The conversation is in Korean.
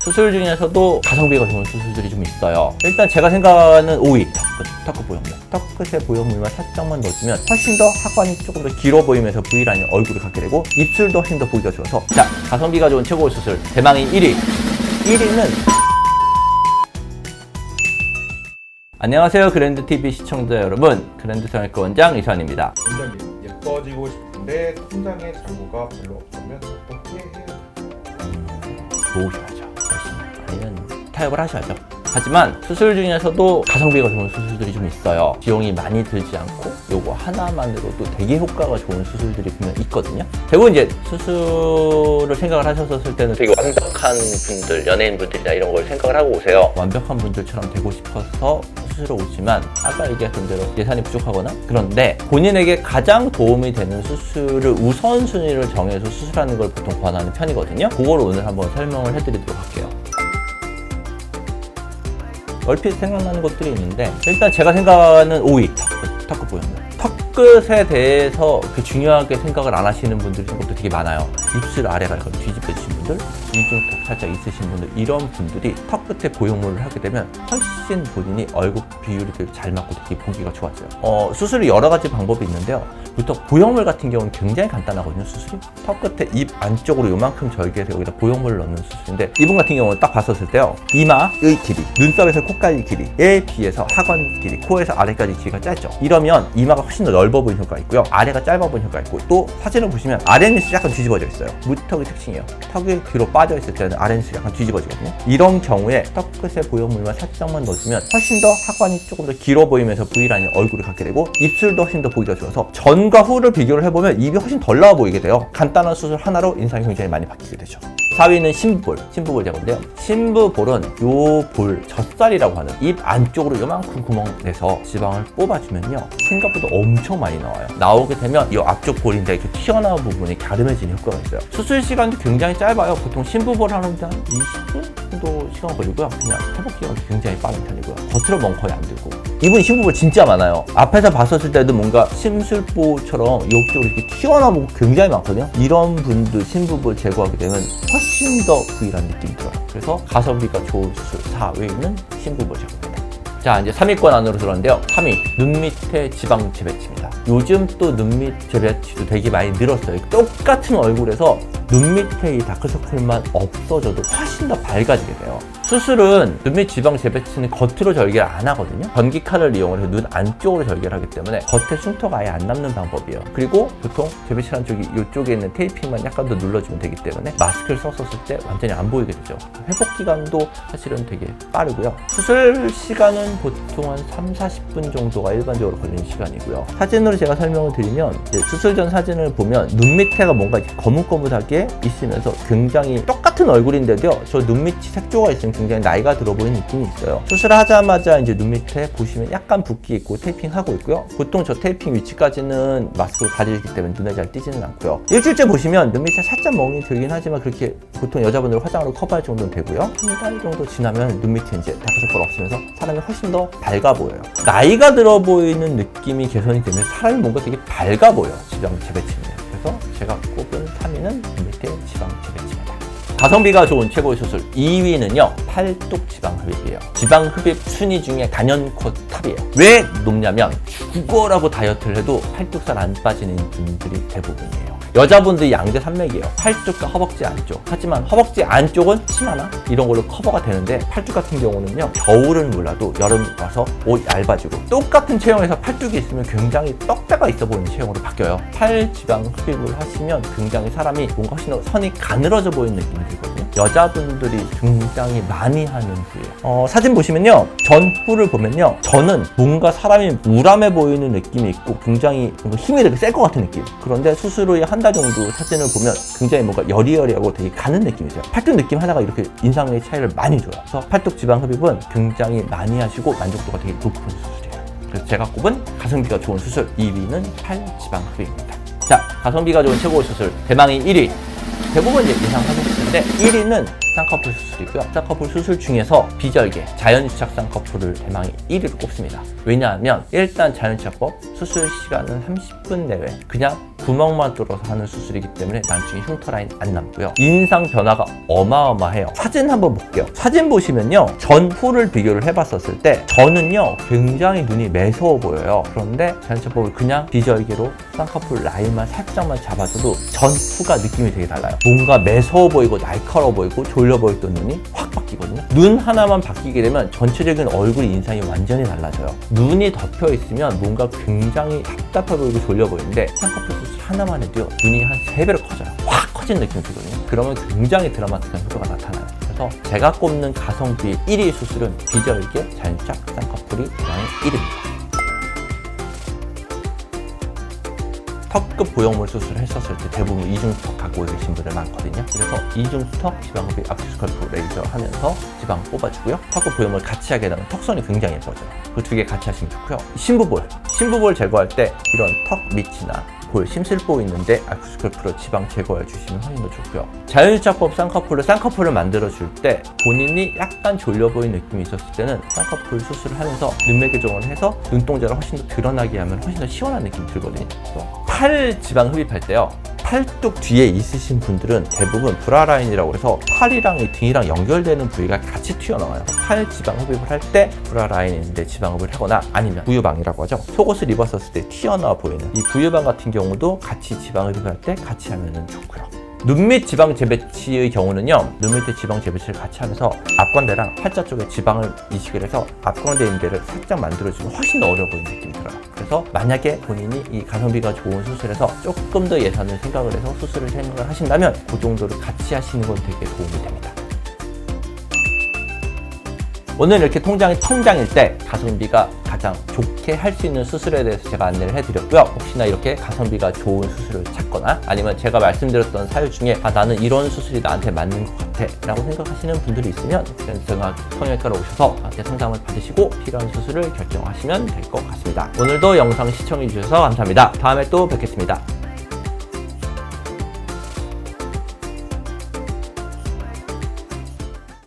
수술 중에서도 가성비가 좋은 수술들이 좀 있어요. 일단 제가 생각하는 5위 턱끝 보형물. 턱끝에 보형물만 살짝만 넣어주면 훨씬 더 하관이 조금 더 길어 보이면서 V라인 얼굴을 갖게 되고 입술도 훨씬 더 보기가 좋아서, 자, 가성비가 좋은 최고의 수술 대망의 1위는 안녕하세요, 그랜드TV 시청자 여러분, 그랜드 성형외과 원장 이수환입니다. 원장님, 예뻐지고 싶은데 통장에 잔고가 별로 없으면 어떻게 해야 돼요? 모으셔야죠. 열심히. 아니면 타협을 하셔야죠. 하지만 수술 중에서도 가성비가 좋은 수술들이 좀 있어요. 비용이 많이 들지 않고 요거 하나만으로도 되게 효과가 좋은 수술들이 분명 있거든요. 대부분 이제 수술을 생각을 하셨을 때는 되게 완벽한 분들, 연예인분들이나 이런 걸 생각을 하고 오세요. 완벽한 분들처럼 되고 싶어서 수술을 오지만 아까 얘기했던 대로 예산이 부족하거나, 그런데 본인에게 가장 도움이 되는 수술을 우선순위를 정해서 수술하는 걸 보통 권하는 편이거든요. 그걸 오늘 한번 설명을 해드리도록 할게요. 얼핏 생각나는 것들이 있는데, 일단 제가 생각하는 5위 턱끝 보형물. 턱끝에 대해서 중요하게 생각을 안 하시는 분들이 생각도 되게 많아요. 입술 아래가 약간 뒤집혀지신 분들, 이중턱 살짝 있으신 분들, 이런 분들이 턱끝에 보형물을 하게 되면 훨씬 본인이 얼굴 비율이 잘 맞고 되게 보기가 좋아져요. 수술이 여러 가지 방법이 있는데요. 보통 보형물 같은 경우는 굉장히 간단하거든요. 수술이 턱끝에 입 안쪽으로 요만큼 절개해서 여기다 보형물을 넣는 수술인데, 이분 같은 경우는 딱 봤었을 때요, 이마의 길이, 눈썹에서 코까지 길이에 비해서 하관 길이, 코에서 아래까지 길이가 짧죠. 이러면 이마가 훨씬 더 넓어 보이는 효과가 있고요, 아래가 짧아 보이는 효과가 있고, 또 사진을 보시면 아랫입술이 약간 뒤집어져 있어요. 무턱의 특징이에요. 턱이 뒤로 빠져 있을 때는 아랫입술이 약간 뒤집어지거든요. 이런 경우에 턱끝에 보형물만 살짝만 넣어주면 훨씬 더 하관이 조금 더 길어 보이면서 V라인 얼굴을 갖게 되고, 입술도 훨씬 더 보기가 좋아서 전과 후를 비교를 해보면 입이 훨씬 덜 나와 보이게 돼요. 간단한 수술 하나로 인상이 굉장히 많이 바뀌게 되죠. 4위는 심부볼 제거인데요. 심부볼은 요 볼, 젖살이라고 하는 입 안쪽으로 요만큼 구멍 내서 지방을 뽑아주면요, 생각보다 엄청 많이 나와요. 나오게 되면 이 앞쪽 볼인데 이렇게 튀어나온 부분이 갸름해지는 효과가 있어요. 수술 시간도 굉장히 짧아요. 보통 심부볼 하는데 한 20분 정도 시간 걸리고요. 그냥 회복 기간도 굉장히 빠른 편이고요. 겉으로 멍 거의 안 들고. 이분 심부볼 진짜 많아요. 앞에서 봤었을 때도 뭔가 심술보처럼 이쪽으로 이렇게 튀어나오고 굉장히 많거든요. 이런 분들 심부볼 제거하게 되면 훨씬 더 V라는 느낌이 들어요. 그래서 가성비가 좋은 수술 4위는 심부볼 제거입니다. 자, 이제 3위권 안으로 들어왔는데요. 3위, 눈 밑에 지방 재배치입니다. 요즘 또 눈 밑 재배치도 되게 많이 늘었어요. 똑같은 얼굴에서 눈 밑에 이 다크서클만 없어져도 훨씬 더 밝아지게 돼요. 수술은 눈 밑 지방 재배치는 겉으로 절개를 안 하거든요. 전기칼을 이용해서 눈 안쪽으로 절개를 하기 때문에 겉에 흉터가 아예 안 남는 방법이에요. 그리고 보통 재배치하는 쪽이 이쪽에 있는 테이핑만 약간 더 눌러주면 되기 때문에 마스크를 썼을 때 완전히 안 보이게 되죠. 회복 기간도 사실은 되게 빠르고요. 수술 시간은 보통 한 3-40분 정도가 일반적으로 걸리는 시간이고요. 사진으로 제가 설명을 드리면, 이제 수술 전 사진을 보면 눈 밑에가 뭔가 이렇게 거뭇거뭇하게 있으면서 굉장히 똑같은 얼굴인데도요, 저 눈 밑이 색조가 있으면 굉장히 나이가 들어 보이는 느낌이 있어요. 수술하자마자 이제 눈 밑에 보시면 약간 붓기 있고 테이핑하고 있고요. 보통 저 테이핑 위치까지는 마스크를 가리기 때문에 눈에 잘 띄지는 않고요. 일주일째 보시면 눈 밑에 살짝 멍이 들긴 하지만 그렇게 보통 여자분들 화장으로 커버할 정도는 되고요. 한 달 정도 지나면 눈 밑에 이제 다크서클 없으면서 사람이 훨씬 더 밝아 보여요. 나이가 들어 보이는 느낌이 개선이 되면 사람이 뭔가 되게 밝아 보여, 지방 재배치는. 그래서 제가 꼽은 3위는 눈 밑에 지방 재배치입니다. 가성비가 좋은 최고의 수술 2위는요, 팔뚝 지방 흡입이에요. 지방 흡입 순위 중에 단연코 탑이에요. 왜 높냐면, 죽어라고 다이어트를 해도 팔뚝살 안 빠지는 분들이 대부분이에요. 여자분들이 양대 산맥이에요. 팔뚝과 허벅지 안쪽. 하지만 허벅지 안쪽은 치마나 이런 걸로 커버가 되는데, 팔뚝 같은 경우는요, 겨울은 몰라도 여름 와서 옷 얇아지고, 똑같은 체형에서 팔뚝이 있으면 굉장히 떡대가 있어 보이는 체형으로 바뀌어요. 팔 지방 흡입을 하시면 굉장히 사람이 뭔가 훨씬 더 선이 가늘어져 보이는 느낌이 들거든요. 여자분들이 굉장히 많이 하는 부위예요. 사진 보시면요, 전후를 보면요, 저는 뭔가 사람이 우람해 보이는 느낌이 있고 굉장히 뭔가 힘이 되게 셀 것 같은 느낌. 그런데 수술 후에 한 달 정도 사진을 보면 굉장히 뭔가 여리여리하고 되게 가는 느낌이죠. 팔뚝 느낌 하나가 이렇게 인상의 차이를 많이 줘요. 그래서 팔뚝 지방 흡입은 굉장히 많이 하시고 만족도가 되게 높은 수술이에요. 그래서 제가 꼽은 가성비가 좋은 수술 2위는 팔 지방 흡입입니다. 자, 가성비가 좋은 최고의 수술 대망의 1위. 대부분 이제 예상하셨을 텐데 1위는 쌍꺼풀 수술이고요. 쌍꺼풀 수술 중에서 비절개, 자연유착 쌍꺼풀을 대망의 1위로 꼽습니다. 왜냐하면 일단 자연유착법 수술 시간은 30분 내외 그냥 구멍만 뚫어서 하는 수술이기 때문에 나중에 흉터 라인 안 남고요. 인상 변화가 어마어마해요. 사진 한번 볼게요. 사진 보시면요, 전후를 비교를 해봤었을 때 저는요 굉장히 눈이 매서워 보여요. 그런데 자연치법을 그냥 비절개로 쌍꺼풀 라인만 살짝만 잡아줘도 전후가 느낌이 되게 달라요. 뭔가 매서워 보이고 날카로워 보이고 졸려 보였던 눈이 확 바뀌거든요. 눈 하나만 바뀌게 되면 전체적인 얼굴 인상이 완전히 달라져요. 눈이 덮여 있으면 뭔가 굉장히 답답해 보이고 졸려 보이는데 쌍꺼풀 수술 하나만 해도요 눈이 한 3배로 커져요. 확 커진 느낌이 들거든요. 그러면 굉장히 드라마틱한 효과가 나타나요. 그래서 제가 꼽는 가성비 1위 수술은 비절개 잔착 쌍꺼풀이 라인 1위입니다. 턱끝 보형물 수술을 했었을 때 대부분 이중스턱 갖고 계신 분들 많거든요. 그래서 이중스턱 지방흡입 압수스컬프 레이저 하면서 지방 뽑아주고요. 턱끝 보형물 같이 하게 되면 턱선이 굉장히 예뻐져요. 그 두 개 같이 하시면 좋고요. 신부볼 제거할 때 이런 턱 밑이나 볼 심술보 있는데 압수스컬프로 지방 제거해 주시면 훨씬 더 좋고요. 자연유착법 쌍꺼풀을 만들어줄 때 본인이 약간 졸려 보이는 느낌이 있었을 때는 쌍꺼풀 수술을 하면서 눈매 교정을 해서 눈동자를 훨씬 더 드러나게 하면 훨씬 더 시원한 느낌이 들거든요. 팔 지방 흡입할 때요, 팔뚝 뒤에 있으신 분들은 대부분 브라라인이라고 해서 팔이랑 이 등이랑 연결되는 부위가 같이 튀어나와요. 팔 지방 흡입을 할 때 브라라인이 있는데 지방 흡입을 하거나 아니면 부유방이라고 하죠. 속옷을 입었을 때 튀어나와 보이는 이 부유방 같은 경우도 같이 지방 흡입할 때 같이 하면 좋고요. 눈밑 지방 재배치의 경우는요, 눈밑에 지방 재배치를 같이 하면서 앞광대랑 팔자 쪽에 지방을 이식을 해서 앞광대 인대를 살짝 만들어주면 훨씬 더 어려 보이는 느낌이 들어요. 그래서 만약에 본인이 이 가성비가 좋은 수술에서 조금 더 예산을 생각을 해서 수술을 생각을 하신다면 그 정도를 같이 하시는 건 되게 도움이 됩니다. 오늘 이렇게 통장일 때 가성비가 가장 좋게 할 수 있는 수술에 대해서 제가 안내를 해드렸고요. 혹시나 이렇게 가성비가 좋은 수술을 찾거나 아니면 제가 말씀드렸던 사유 중에 나는 이런 수술이 나한테 맞는 것 같아 라고 생각하시는 분들이 있으면 성형외과로 오셔서 저한테 상담을 받으시고 필요한 수술을 결정하시면 될 것 같습니다. 오늘도 영상 시청해 주셔서 감사합니다. 다음에 또 뵙겠습니다.